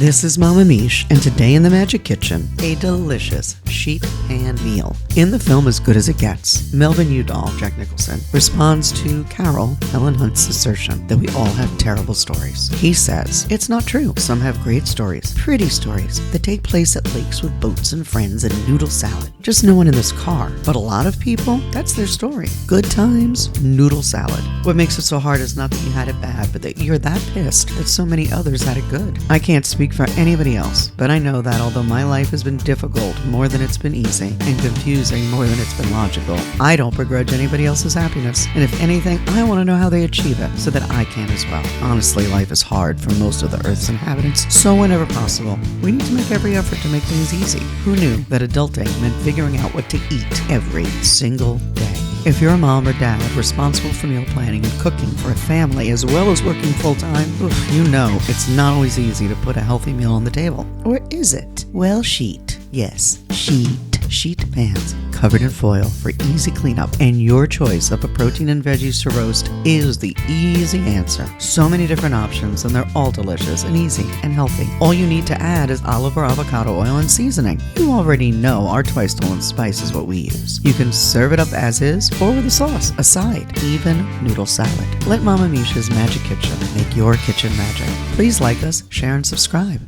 This is Mama Mish, and today in the Magic Kitchen, a delicious sheet pan meal. In the film As Good as It Gets, Melvin Udall, Jack Nicholson, responds to Carol, Helen Hunt's assertion that we all have terrible stories. He says, it's not true. Some have great stories, pretty stories, that take place at lakes with boats and friends and noodle salad. Just no one in this car. But a lot of people, that's their story. Good times, noodle salad. What makes it so hard is not that you had it bad, but that you're that pissed that so many others had it good. I can't speak for anybody else, but I know that although my life has been difficult more than it's been easy, and confusing more than it's been logical, I don't begrudge anybody else's happiness. And if anything, I want to know how they achieve it so that I can as well. Honestly, life is hard for most of the Earth's inhabitants, so whenever possible, we need to make every effort to make things easy. Who knew that adulting meant figuring out what to eat every single day? If you're a mom or dad responsible for meal planning and cooking for a family as well as working full-time, you know it's not always easy to put a healthy meal on the table. Or is it? Well, sheet. Yes, sheet. Sheet pans covered in foil for easy cleanup, and your choice of a protein and veggies to roast is the easy answer. So many different options, and they're all delicious and easy and healthy. All you need to add is olive or avocado oil and seasoning. You already know our twice stolen spice is what we use. You can serve it up as is or with a sauce, a side, even noodle salad. Let Mama Mish's Magic Kitchen make your kitchen magic. Please like us, share, and subscribe.